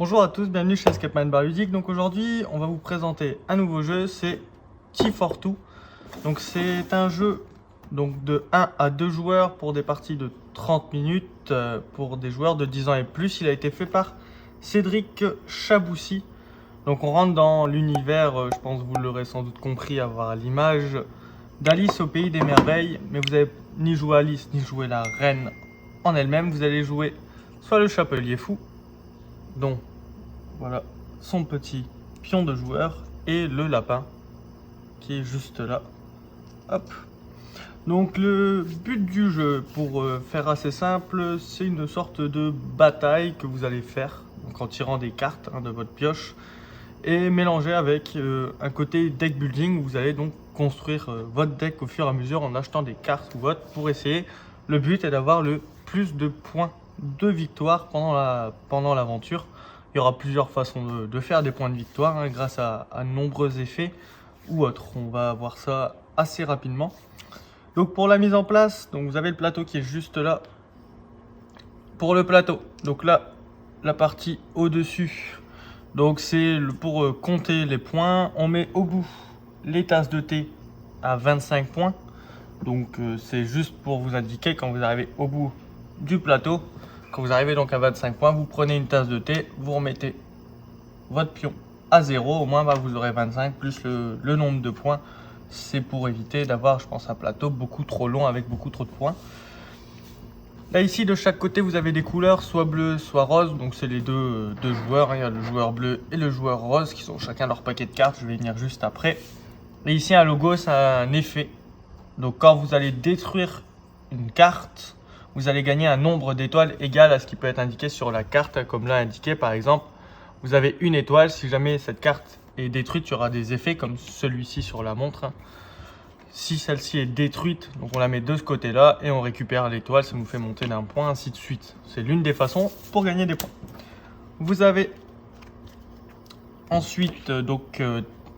Bonjour à tous, bienvenue chez Escape Bar Ludique. Donc aujourd'hui, on va vous présenter un nouveau jeu, c'est Tea for Two. Donc c'est un jeu de 1 à 2 joueurs pour des parties de 30 minutes pour des joueurs de 10 ans et plus. Il a été fait par Cédric Chaboussi. Donc on rentre dans l'univers, je pense que vous l'aurez sans doute compris à voir l'image, d'Alice au pays des merveilles. Mais vous n'allez ni jouer Alice ni jouer la reine en elle-même. Vous allez jouer soit le chapelier fou, dont voilà son petit pion de joueur, et le lapin qui est juste là. Hop. Donc le but du jeu, pour faire assez simple, c'est une sorte de bataille que vous allez faire donc en tirant des cartes de votre pioche et mélanger avec un côté deck building où vous allez donc construire votre deck au fur et à mesure en achetant des cartes ou autres pour essayer. Le but est d'avoir le plus de points de victoire pendant l'aventure. Il y aura plusieurs façons de faire des points de victoire grâce à nombreux effets ou autres. On va voir ça assez rapidement. Donc pour la mise en place, donc vous avez le plateau qui est juste là. Pour le plateau, donc là, la partie au-dessus, donc c'est pour compter les points. On met au bout les tasses de thé à 25 points. Donc c'est juste pour vous indiquer quand vous arrivez au bout du plateau. Quand vous arrivez donc à 25 points, vous prenez une tasse de thé, vous remettez votre pion à 0. Au moins vous aurez 25 plus le nombre de points. C'est pour éviter d'avoir, je pense, un plateau beaucoup trop long avec beaucoup trop de points. Là ici, de chaque côté, vous avez des couleurs, soit bleu, soit rose. Donc c'est les deux joueurs. Il y a le joueur bleu et le joueur rose qui sont chacun leur paquet de cartes. Je vais y venir juste après. Et ici, un logo, ça a un effet. Donc quand vous allez détruire une carte, vous allez gagner un nombre d'étoiles égal à ce qui peut être indiqué sur la carte. Comme là indiqué, par exemple, vous avez une étoile. Si jamais cette carte est détruite, il y aura des effets comme celui-ci sur la montre. Si celle-ci est détruite, donc on la met de ce côté-là et on récupère l'étoile. Ça nous fait monter d'un point, ainsi de suite. C'est l'une des façons pour gagner des points. Vous avez ensuite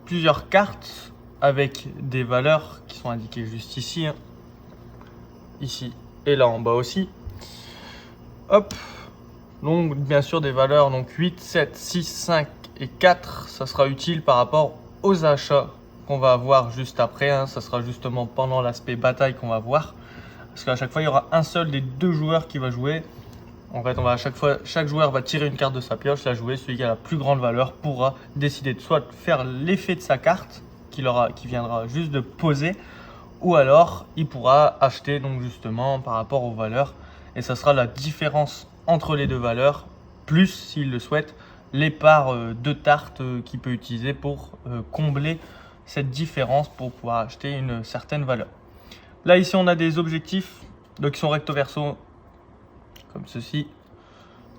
plusieurs cartes avec des valeurs qui sont indiquées juste ici. Ici et là en bas aussi. Hop. Donc bien sûr des valeurs donc 8, 7, 6, 5 et 4. Ça sera utile par rapport aux achats qu'on va avoir juste après. Ça sera justement pendant l'aspect bataille qu'on va voir. Parce qu'à chaque fois il y aura un seul des deux joueurs qui va jouer. En fait on va à chaque fois, chaque joueur va tirer une carte de sa pioche, la jouer. Celui qui a la plus grande valeur pourra décider de soit faire l'effet de sa carte qui viendra juste de poser, ou alors il pourra acheter donc justement par rapport aux valeurs, et ça sera la différence entre les deux valeurs, plus s'il le souhaite les parts de tartes qu'il peut utiliser pour combler cette différence pour pouvoir acheter une certaine valeur. Là ici on a des objectifs donc qui sont recto verso comme ceci.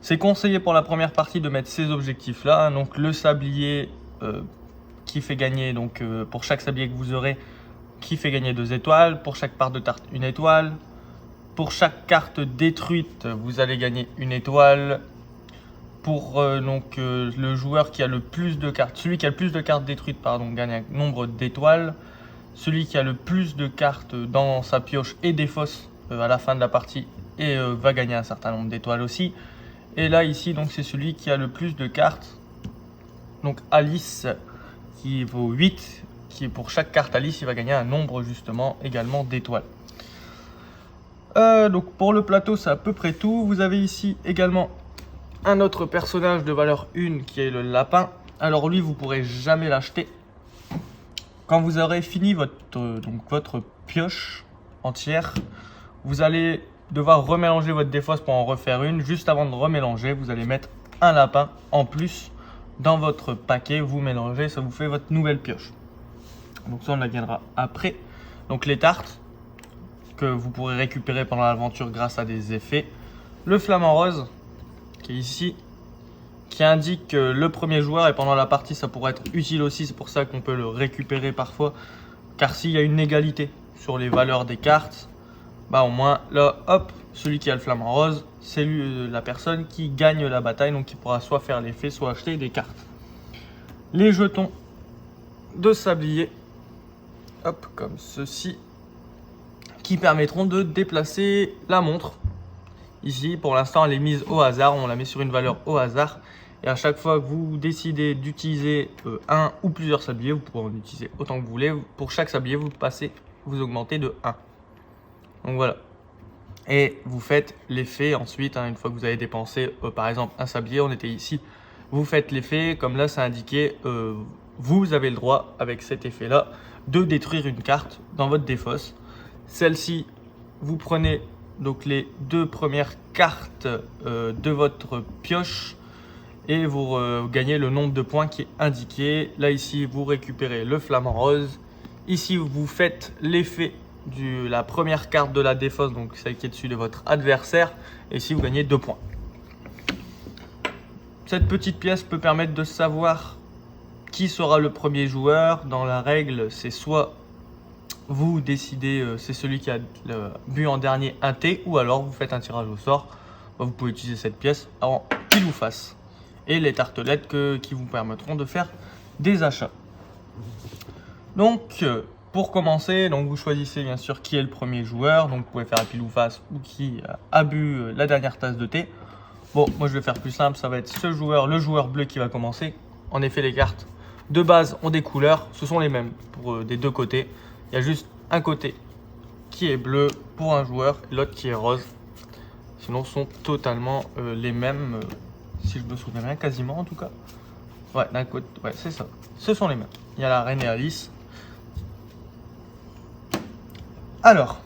C'est conseillé pour la première partie de mettre ces objectifs là, donc le sablier qui fait gagner, donc pour chaque sablier que vous aurez, qui fait gagner 2 étoiles, pour chaque part de tarte 1 étoile, pour chaque carte détruite vous allez gagner 1 étoile, pour le joueur qui a le plus de cartes, celui qui a le plus de cartes détruites gagne un nombre d'étoiles, celui qui a le plus de cartes dans sa pioche et défausse à la fin de la partie et va gagner un certain nombre d'étoiles aussi. Et là ici donc c'est celui qui a le plus de cartes, donc Alice qui vaut 8, qui pour chaque carte Alice il va gagner un nombre justement également d'étoiles. Donc pour le plateau c'est à peu près tout. Vous avez ici également un autre personnage de valeur 1 qui est le lapin. Alors lui vous pourrez jamais l'acheter. Quand vous aurez fini votre pioche entière, vous allez devoir remélanger votre défausse pour en refaire une. Juste avant de remélanger, vous allez mettre un lapin en plus dans votre paquet. Vous mélangez, ça vous fait votre nouvelle pioche. Donc ça on la gagnera après. Donc les tartes que vous pourrez récupérer pendant l'aventure grâce à des effets. Le flamant rose qui est ici, qui indique que le premier joueur, et pendant la partie ça pourrait être utile aussi, c'est pour ça qu'on peut le récupérer parfois, car s'il y a une égalité sur les valeurs des cartes, au moins là hop, celui qui a le flamant rose c'est la personne qui gagne la bataille, donc qui pourra soit faire l'effet soit acheter des cartes. Les jetons de sablier, hop, comme ceci, qui permettront de déplacer la montre. Ici pour l'instant elle est mise au hasard, on la met sur une valeur au hasard Et à chaque fois que vous décidez d'utiliser un ou plusieurs sabliers, vous pouvez en utiliser autant que vous voulez. Pour chaque sablier, vous augmentez de 1. Donc voilà. Et vous faites l'effet ensuite, hein, une fois que vous avez dépensé par exemple un sablier, on était ici. Vous faites l'effet, comme là c'est indiqué, vous avez le droit avec cet effet là de détruire une carte dans votre défausse. Celle-ci, vous prenez donc les 2 premières cartes de votre pioche et vous gagnez le nombre de points qui est indiqué. Là ici vous récupérez le flamant rose. Ici vous faites l'effet de la première carte de la défausse, donc celle qui est dessus de votre adversaire, et ici vous gagnez 2 points. Cette petite pièce peut permettre de savoir qui sera le premier joueur. Dans la règle, c'est soit vous décidez, c'est celui qui a le but en dernier un T, ou alors vous faites un tirage au sort. Vous pouvez utiliser cette pièce en pile ou face. Et les tartelettes qui vous permettront de faire des achats. Donc, pour commencer, donc vous choisissez bien sûr qui est le premier joueur. Donc, vous pouvez faire un pile ou face ou qui a bu la dernière tasse de thé. Bon, moi je vais faire plus simple, ça va être ce joueur, le joueur bleu qui va commencer. En effet, les cartes de base ont des couleurs, ce sont les mêmes pour des deux côtés. Il y a juste un côté qui est bleu pour un joueur et l'autre qui est rose. Sinon, sont totalement les mêmes, si je me souviens bien, quasiment en tout cas. Ouais, d'un côté, ouais, c'est ça. Ce sont les mêmes. Il y a la reine et Alice. Alors,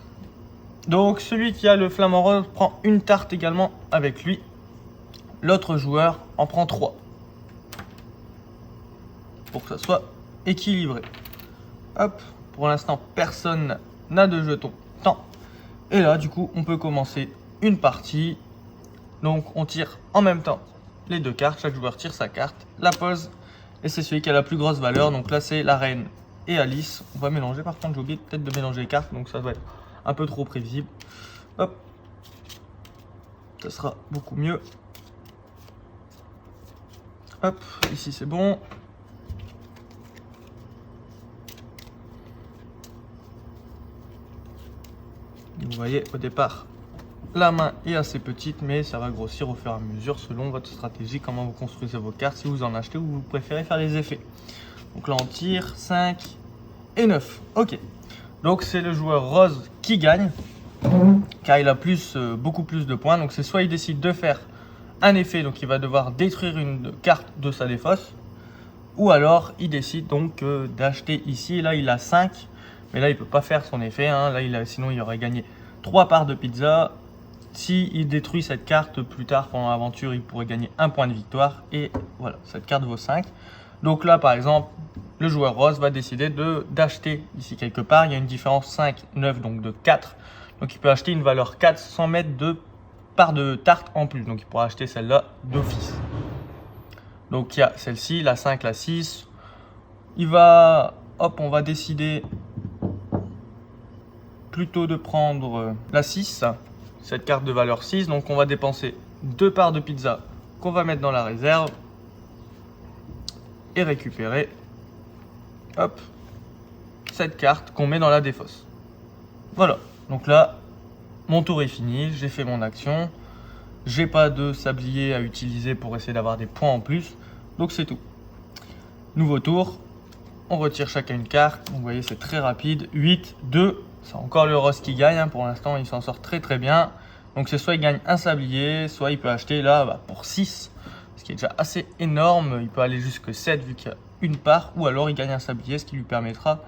donc celui qui a le flamant rose prend une tarte également avec lui. L'autre joueur en prend 3. Pour que ça soit équilibré. Hop, pour l'instant, personne n'a de jetons temps. Et là, du coup, on peut commencer une partie. Donc, on tire en même temps les 2 cartes. Chaque joueur tire sa carte, la pose. Et c'est celui qui a la plus grosse valeur. Donc là, c'est la reine et Alice. On va mélanger. Par contre, j'ai oublié peut-être de mélanger les cartes. Donc, ça va être un peu trop prévisible. Hop. Ça sera beaucoup mieux. Hop, ici c'est bon. Vous voyez, au départ, la main est assez petite, mais ça va grossir au fur et à mesure selon votre stratégie, comment vous construisez vos cartes, si vous en achetez ou vous préférez faire les effets. Donc là, on tire 5 et 9. Ok. Donc c'est le joueur rose qui gagne, car il a beaucoup plus de points. Donc c'est soit il décide de faire un effet, donc il va devoir détruire une carte de sa défausse, ou alors il décide donc d'acheter ici. Là il a 5, mais là il peut pas faire son effet, hein. Là sinon il aurait gagné 3 parts de pizza. Si il détruit cette carte plus tard pendant l'aventure, il pourrait gagner 1 point de victoire, et voilà, cette carte vaut 5. Donc là par exemple, le joueur rose va décider d'acheter ici quelque part. Il y a une différence 5, 9, donc de 4. Donc il peut acheter une valeur 4 sans mettre de part de tarte en plus, donc il pourra acheter celle-là d'office. Donc il y a celle-ci, la 5, la 6. On va décider plutôt de prendre la 6, cette carte de valeur 6. Donc on va dépenser 2 parts de pizza qu'on va mettre dans la réserve et récupérer, hop, cette carte qu'on met dans la défausse. Voilà, donc là mon tour est fini, j'ai fait mon action. J'ai pas de sablier à utiliser pour essayer d'avoir des points en plus. Donc c'est tout. Nouveau tour. On retire chacun une carte. Donc, vous voyez, c'est très rapide. 8, 2. C'est encore le rose qui gagne, hein. Pour l'instant, il s'en sort très très bien. Donc c'est soit il gagne un sablier, soit il peut acheter là pour 6. Ce qui est déjà assez énorme. Il peut aller jusque 7 vu qu'il y a une part. Ou alors il gagne un sablier, ce qui lui permettra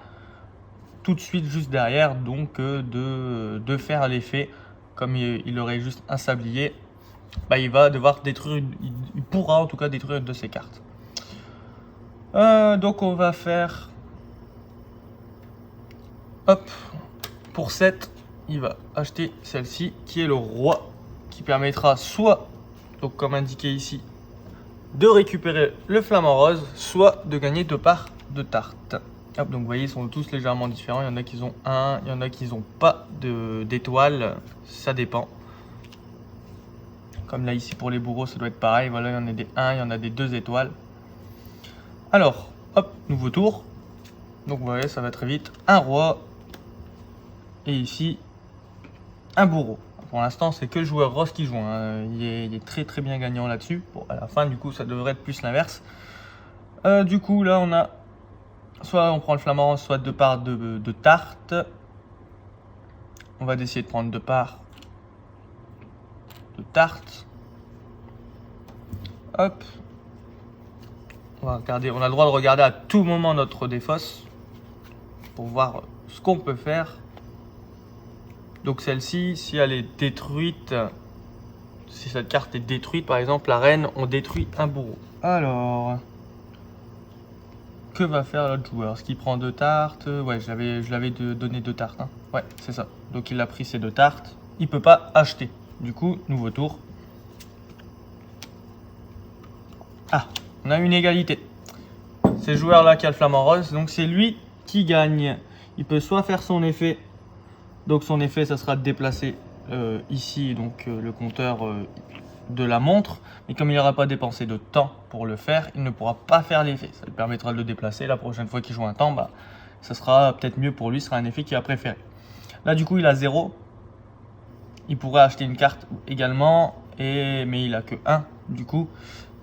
tout de suite juste derrière donc de faire l'effet. Comme il aurait juste un sablier, il va devoir détruire il pourra en tout cas détruire une de ses cartes. Donc on va faire, hop, pour 7 il va acheter celle-ci qui est le roi, qui permettra soit, donc comme indiqué ici, de récupérer le flamant rose, soit de gagner 2 parts de tarte. Hop, donc vous voyez, ils sont tous légèrement différents. Il y en a qui ont 1, il y en a qui n'ont pas d'étoiles, ça dépend. Comme là ici pour les bourreaux, ça doit être pareil. Voilà, il y en a des 1, il y en a des 2 étoiles. Alors, hop, nouveau tour. Donc vous voyez, ça va très vite. Un roi et ici un bourreau. pour l'instant, c'est que le joueur rose qui joue. Hein. Il est très très bien gagnant là-dessus. Bon, à la fin, du coup, ça devrait être plus l'inverse. Du coup, là, on a soit on prend le flamant rose, soit deux parts de tarte. On va essayer de prendre deux parts de tarte. Hop. On va regarder. On a le droit de regarder à tout moment notre défausse pour voir ce qu'on peut faire. Donc celle-ci, si elle est détruite, si cette carte est détruite, par exemple, la reine, on détruit un bourreau. Alors, que va faire l'autre joueur? Est-ce qu'il prend deux tartes? Ouais, je l'avais donné deux tartes. Hein. Ouais, c'est ça. Donc il a pris ses deux tartes. Il peut pas acheter. Du coup, nouveau tour. Ah, on a une égalité. C'est le joueur là qui a le flamant rose, donc c'est lui qui gagne. Il peut soit faire son effet. Donc son effet, ça sera de déplacer ici donc le compteur de la montre. Mais comme il n'aura pas dépensé de temps pour le faire, il ne pourra pas faire l'effet. Ça lui permettra de le déplacer. La prochaine fois qu'il joue un temps, bah, ça sera peut-être mieux pour lui. Ce sera un effet qu'il va préférer. Là, du coup, il a 0. Il pourrait acheter une carte également, mais il a que 1 du coup.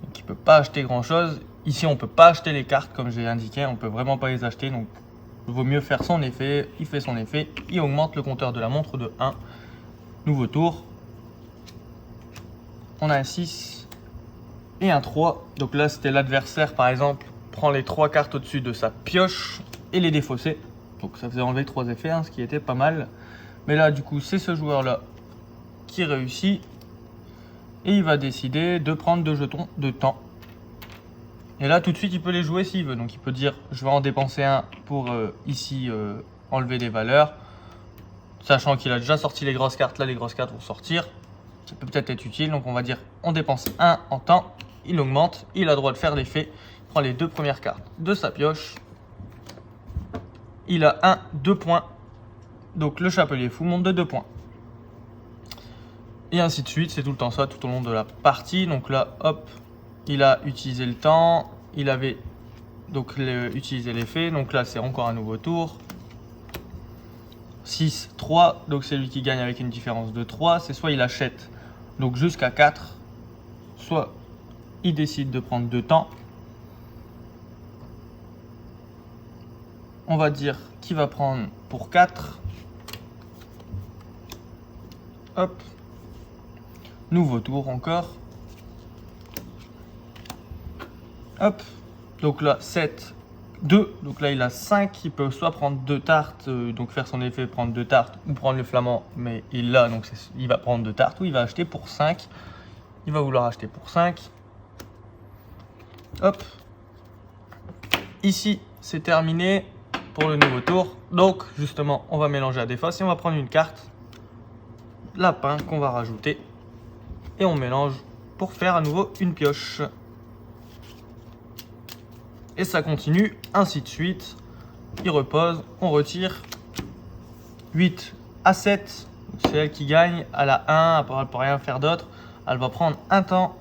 Donc il ne peut pas acheter grand-chose. Ici, on ne peut pas acheter les cartes comme j'ai indiqué. On ne peut vraiment pas les acheter. Donc il vaut mieux faire son effet. Il fait son effet. Il augmente le compteur de la montre de 1. Nouveau tour. On a un 6 et un 3. Donc là, c'était l'adversaire, par exemple, prend les 3 cartes au-dessus de sa pioche et les défausser. Donc ça faisait enlever 3 effets, hein, ce qui était pas mal. Mais là, du coup, c'est ce joueur-là qui réussit. Et il va décider de prendre 2 jetons de temps. Et là, tout de suite, il peut les jouer s'il veut. Donc il peut dire, je vais en dépenser un pour ici enlever des valeurs. Sachant qu'il a déjà sorti les grosses cartes, là les grosses cartes vont sortir. Ça peut peut-être être utile, donc on va dire on dépense 1 en temps, il augmente, il a le droit de faire l'effet. Il prend les 2 premières cartes de sa pioche. Il a 2 points. Donc le chapelier fou monte de 2 points. Et ainsi de suite, c'est tout le temps ça, tout au long de la partie. Donc là, hop, il a utilisé le temps, il avait donc utilisé l'effet. Donc là, c'est encore un nouveau tour. 6, 3, donc c'est lui qui gagne avec une différence de 3. C'est soit il achète donc jusqu'à 4, soit il décide de prendre 2 temps. On va dire qu'il va prendre pour 4. Hop. Nouveau tour encore. Hop. Donc là, 7, 2. Donc là, il a 5. Il peut soit prendre 2 tartes, donc faire son effet, prendre 2 tartes, ou prendre le flamand. Mais il l'a, donc il va prendre 2 tartes, ou il va acheter pour 5. Il va vouloir acheter pour 5. Hop. Ici, c'est terminé pour le nouveau tour. Donc, justement, on va mélanger à des faces et on va prendre une carte lapin qu'on va rajouter. Et on mélange pour faire à nouveau une pioche. Et ça continue, ainsi de suite. Il repose, on retire. 8 à 7, c'est elle qui gagne. Elle a 1, elle ne peut rien faire d'autre. Elle va prendre un temps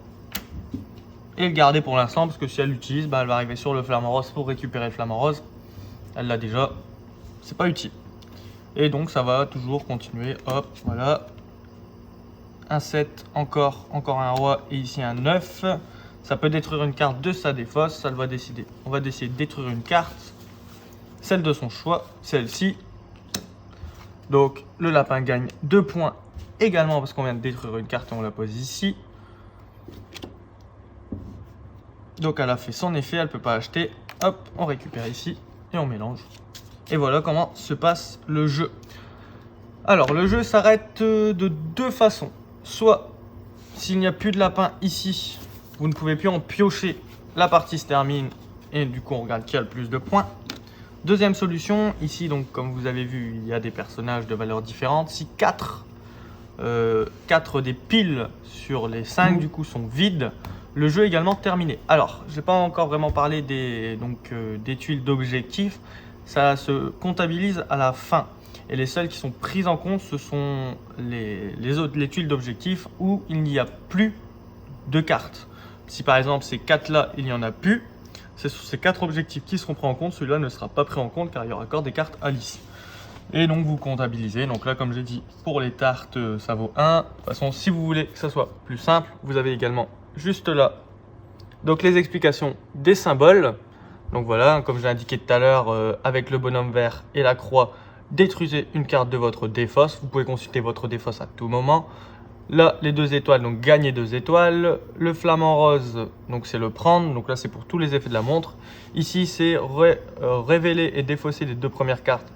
et le garder pour l'instant, parce que si elle l'utilise, bah, elle va arriver sur le flamant rose pour récupérer le flamant rose. Elle l'a déjà, c'est pas utile. Et donc ça va toujours continuer, hop, voilà. Un 7, encore un roi et ici un 9. Ça peut détruire une carte de sa défausse, ça va décider. On va décider de détruire une carte, celle de son choix, celle-ci. Donc le lapin gagne 2 points également parce qu'on vient de détruire une carte et on la pose ici. Donc elle a fait son effet, elle ne peut pas acheter. Hop, on récupère ici et on mélange. Et voilà comment se passe le jeu. Alors le jeu s'arrête de 2 façons. Soit s'il n'y a plus de lapin ici, vous ne pouvez plus en piocher, la partie se termine et du coup on regarde qui a le plus de points. Deuxième solution, ici donc comme vous avez vu, il y a des personnages de valeurs différentes. Si 4 des piles sur les 5 du coup sont vides, le jeu est également terminé. Alors, je n'ai pas encore vraiment parlé des tuiles d'objectifs. Ça se comptabilise à la fin. Et les seules qui sont prises en compte, ce sont les tuiles d'objectifs où il n'y a plus de cartes. Si par exemple ces 4 là, il n'y en a plus, c'est sur ces 4 objectifs qui seront pris en compte. Celui-là ne sera pas pris en compte car il y aura encore des cartes à lisse. Et donc vous comptabilisez. Donc là, comme j'ai dit, pour les tartes, ça vaut 1. De toute façon, si vous voulez que ça soit plus simple, vous avez également juste là donc les explications des symboles. Donc voilà, comme j'ai indiqué tout à l'heure, avec le bonhomme vert et la croix, détruisez une carte de votre défausse. Vous pouvez consulter votre défausse à tout moment. Là, les 2 étoiles, donc gagnez 2 étoiles. Le flamant rose, donc c'est le prendre. Donc là, c'est pour tous les effets de la montre. Ici, c'est révéler et défausser les 2 premières cartes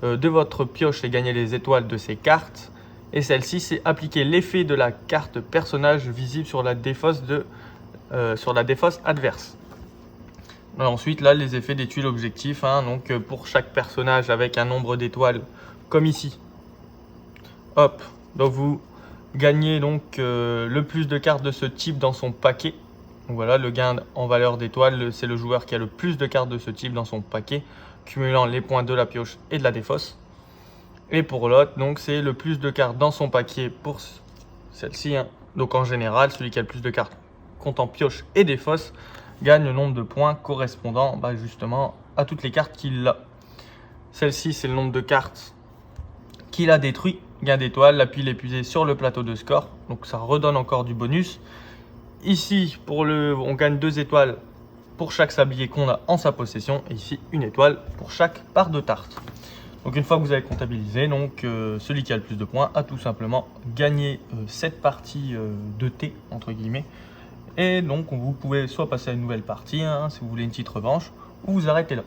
de votre pioche et gagner les étoiles de ces cartes. Et celle-ci, c'est appliquer l'effet de la carte personnage visible sur la défausse adverse. Ensuite, là, les effets des tuiles objectifs. Donc, pour chaque personnage avec un nombre d'étoiles, comme ici. Hop, donc vous gagnez donc le plus de cartes de ce type dans son paquet. Donc voilà, le gain en valeur d'étoiles, c'est le joueur qui a le plus de cartes de ce type dans son paquet, cumulant les points de la pioche et de la défausse. Et pour l'autre, donc c'est le plus de cartes dans son paquet pour celle-ci. Donc en général, celui qui a le plus de cartes comptant pioche et défausse gagne le nombre de points correspondant justement à toutes les cartes qu'il a. Celle-ci, c'est le nombre de cartes qu'il a détruit. Gain d'étoiles, la pile épuisée sur le plateau de score. Donc ça redonne encore du bonus. Ici, on gagne 2 étoiles pour chaque sablier qu'on a en sa possession. Et ici, 1 étoile pour chaque part de tarte. Donc une fois que vous avez comptabilisé, donc, celui qui a le plus de points a tout simplement gagné cette partie de thé, entre guillemets. Et donc vous pouvez soit passer à une nouvelle partie, si vous voulez une petite revanche, ou vous arrêtez là.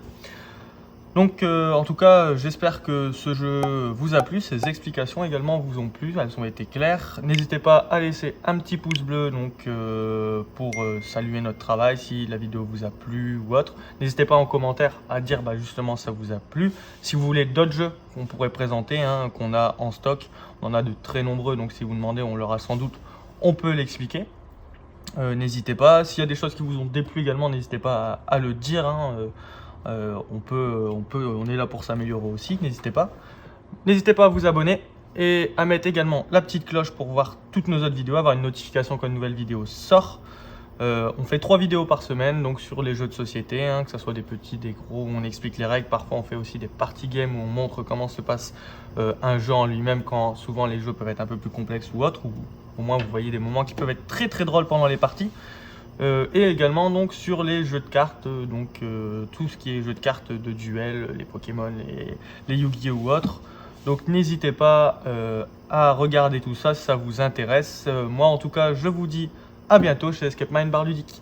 Donc en tout cas, j'espère que ce jeu vous a plu, ces explications également vous ont plu, elles ont été claires. N'hésitez pas à laisser un petit pouce bleu pour saluer notre travail si la vidéo vous a plu ou autre. N'hésitez pas en commentaire à dire justement ça vous a plu. Si vous voulez d'autres jeux qu'on pourrait présenter, qu'on a en stock, on en a de très nombreux, donc si vous demandez, on l'aura sans doute, on peut l'expliquer. N'hésitez pas, s'il y a des choses qui vous ont déplu également, n'hésitez pas à le dire. On est là pour s'améliorer aussi, n'hésitez pas. N'hésitez pas à vous abonner et à mettre également la petite cloche pour voir toutes nos autres vidéos, avoir une notification quand une nouvelle vidéo sort. On fait 3 vidéos par semaine, donc sur les jeux de société, que ce soit des petits, des gros, où on explique les règles. Parfois on fait aussi des party games où on montre comment se passe un jeu en lui-même, quand souvent les jeux peuvent être un peu plus complexes ou autres, ou au moins vous voyez des moments qui peuvent être très très drôles pendant les parties. Et également donc sur les jeux de cartes, tout ce qui est jeux de cartes de duel, les Pokémon, les Yu-Gi-Oh ou autres. Donc n'hésitez pas à regarder tout ça si ça vous intéresse. Moi en tout cas je vous dis à bientôt chez Escape Mind Bar Ludique.